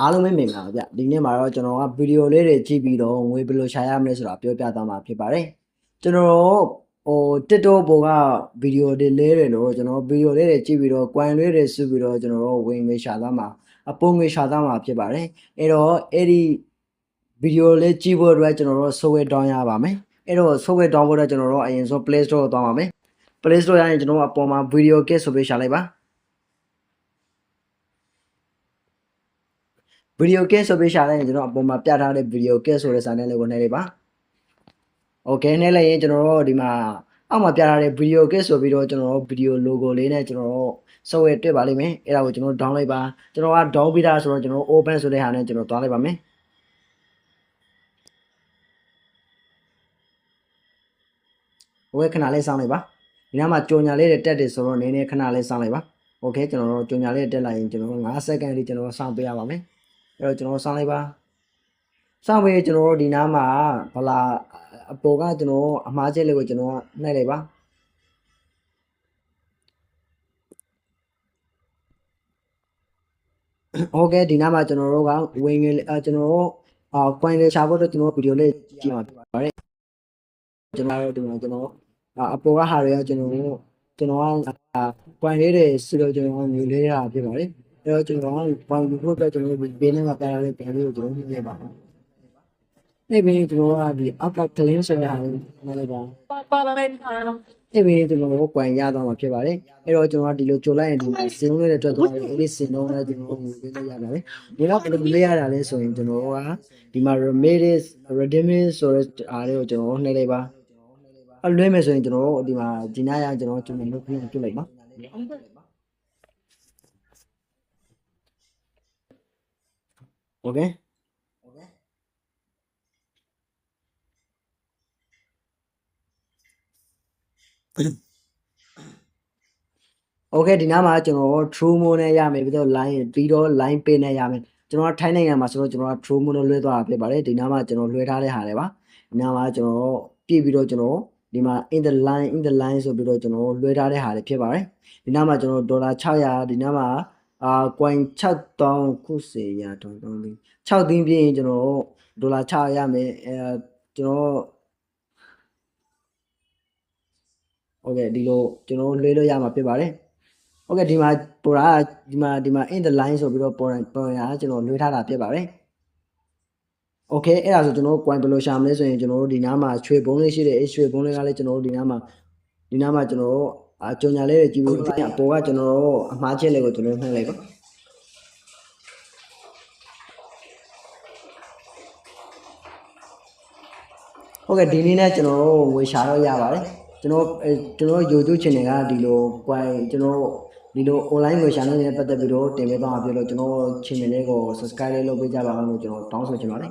အားလုံးပဲမင်္ဂလာပါဗျဒီနေ့မှာတော့ကျွန်တော်ကဗီဒီယိုလေးတွေကြည့်ပြီးတော့ငွေဘယ်လိုရှာရမလဲဆိုတာပြောပြသွားမှာဖြစ်ပါတယ်ကျွန်တော်TikTok ပေါ်ကဗီဒီယိုတွေလေးတွေလို့ကျွန်တော်ဗီဒီယိုလေးတွေကြည့်ပြီးတော့ coin လေးတွေစုပြီးတော့ကျွန်တော်ဝင်ငွေရှာသွားမှာအပုံငွေရှာသွားမှာဖြစ်ပါတယ်အဲ့တော့အဲ့ဒီဗီဒီယိုလေးကြည့်ဖို့အတွက်ကျွန်တော်တို့ software down ရပါမယ်အဲ့တော့ software down ဖို့တော့ကျွန်တော်တို့အရင်ဆုံး Play Store ကိုသွားပါမယ် Play Store ရရင်ကျွန်တော်တို့အပေါ်မှာ video kit ဆိုပြီးရှာလိုက်ပါဗီဒီယိုကစ်ဆိုပြီးရှာလိုက်ရင်ကျွန်တော်အပေါ်မှာပြထားတဲ့ဗီဒီယိုကစ်ဆိုတဲ့စာနဲ့လေးကိုနှိပ်လိုက်ပါโอเคနှိပ်လိုက်ရင်ကျွန်တော်တို့ဒီမှာအောက်မှာပြထားတဲ့ဗီဒီယိုကစ်ဆိုပြီးတော့ကျွန်တော်တို့ဗီဒီယို logo လေးနဲ့ကျွန်တော်တို့ software တွေ့ပါလိမ့်မယ်အဲ့ဒါကိုကျွန်တော် down လိုက်ပါကျွန်တော်က down ပြီးသားဆိုတော့ကျွန်တော် open ဆိုတဲ့ဟာနဲ့ကျွန်တော်သွားလိုက်ပါမယ်โอเคခဏလေးစောင့်လိုက်ပါဒီနားမှာကြော်ညာလေးတွေတက်တယ်ဆိုတော့နည်းနည်းခဏလေးစောင့်လိုက်ပါโอเคကျွန်တော်တို့ကြော်ညာလေးတက်လိုက်ရင်ကျွန်တော်တို့5စက္ကန့်လေးကျွန်တော်စောင့်ပေးရပါမယ်အဲ့တော့ကျွန်တော်စောင့်လိုက်ပါစောင့်ပေးကျွန်တော်တို့ဒီနားမှာဗလာအပေါ်ကကျွန်တော်အမှားချက်လေးကိုကျွန်တော်နှိုက်လိုက်ပါโอเคဒီနားမှာကျွန်တော်တို့ကဝင်ငွေကျွန်တော်တို့coin လေးရှာဖို့တော့ကျွန်တော်ဗီဒီယိုလေးကြည့်မှာဖြစ်ပါတယ်ကျွန်တော်တို့ဒီမှာကျွန်တော်အပေါ်ကဟာတွေကကျွန်တော်က coin လေးတွေစုလို့ကျွန်တော်ငွေလေးရဖြစ်ပါတယ်အဲ့တော့ကျွန်တော်က coin ဖို့အတွက်ကျွန်တော်ဘေးနဲ့မှာပြရတဲ့ plan လေးကိုကျွန်တော်နှိပ်ပါအဲ့ဘင်းကျွန်တော်ကဒီအောက်က clean ဆိုတဲ့ဟာကိုနှိပ်လိုက်ပါအဲ့ဘင်းကျွန်တော်တို့ coin ရသွားမှာဖြစ်ပါတယ်အဲ့တော့ကျွန်တော်ကဒီလိုကြိုလိုက်ရင်ဒီစင်လုံးလေးတွေထွက်သွားတယ်အဲ့ဒီစင်လုံးလေးကျွန်တော်ငွေပေးလိုက်ရပါတယ်ဒီတော့ဘယ်လိုလေးရတာလဲဆိုရင်ကျွန်တော်ကဒီမှာ redeem ဆိုတဲ့အားလေးကိုကျွန်တော်နှိပ်လိုက်ပါအလွဲမယ်ဆိုရင်ကျွန်တော်တို့ဒီမှာဒီနားရကျွန်တော်ကျွန်တော်လုပ်ပြလိုက်ပါโอเคโอเคဒီနားမှာကျွန်တော် true mode နဲ့ရမယ်ပြီးတော့ line pay နဲ့ရမယ်ကျွန်တော်ထိုင်းနိုင်ငံမှာဆိုတော့ကျွန်တော် true mode နဲ့လွှဲသွားတာဖြစ်ပါတယ်ဒီနားမှာကျွန်တော်လွှဲထားတဲ့ဟာတွေပါဒီနားမှာကျွန်တော်ပြည့်ပြီးတော့ကျွန်တော်ဒီမှာ in the line ဆိုပြီးတော့ကျွန်တော်လွှဲထားတဲ့ဟာတွေဖြစ်ပါတယ်ဒီနားမှာကျွန်တော်ဒေါ်လာ600ဒီနားမှာcoin 6000ခုစေရတော့6သိန်းပြည့်ရင်ကျွန်တော်ဒေါ်လာ600ရမယ်ကျွန်တော်โอเคဒီလိုကျွန်တော်လွှဲလို့ရမှာဖြစ်ပါတယ်โอเคဒီမှာပေါ်တာဒီမှာ in the line ဆိုပြီးတော့ပေါ်ရကျွန်တော်လွှဲထားတာဖြစ်ပါတယ်โอเคအဲ့ဒါဆိုကျွန်တော် coin ဘယ်လိုရှာမလဲဆိုရင်ကျွန်တော်တို့ဒီနားမှာရွှေဘုံလေးရှိတယ်ရွှေဘုံလေးကလည်းကျွန်တော်တို့ဒီနားမှာကျွန်တော်တို့ကြော်ညာလေးတွေကြည့်ပြီးအပေါ်ကကျွန်တော်တို့အမှားချက်လေးကိုကျွန်တော်နှိပ်လိုက်ပါโอเคဒီနေ့နဲ့ကျွန်တော်တို့ငွေရှာတော့ရပါတယ်ကျွန်တော် YouTube channel ကဒီလို coin ကျွန်တော်ဒီလို online ငွေရှာနေတဲ့ပတ်သက်ပြီးတော့တင်ပေးသွားမှာဖြစ်လို့ကျွန်တော် channel လေးကို subscribe လေးလုပ်ပေးကြပါဦးလို့ကျွန်တော်တောင်းဆိုချင်ပါတယ်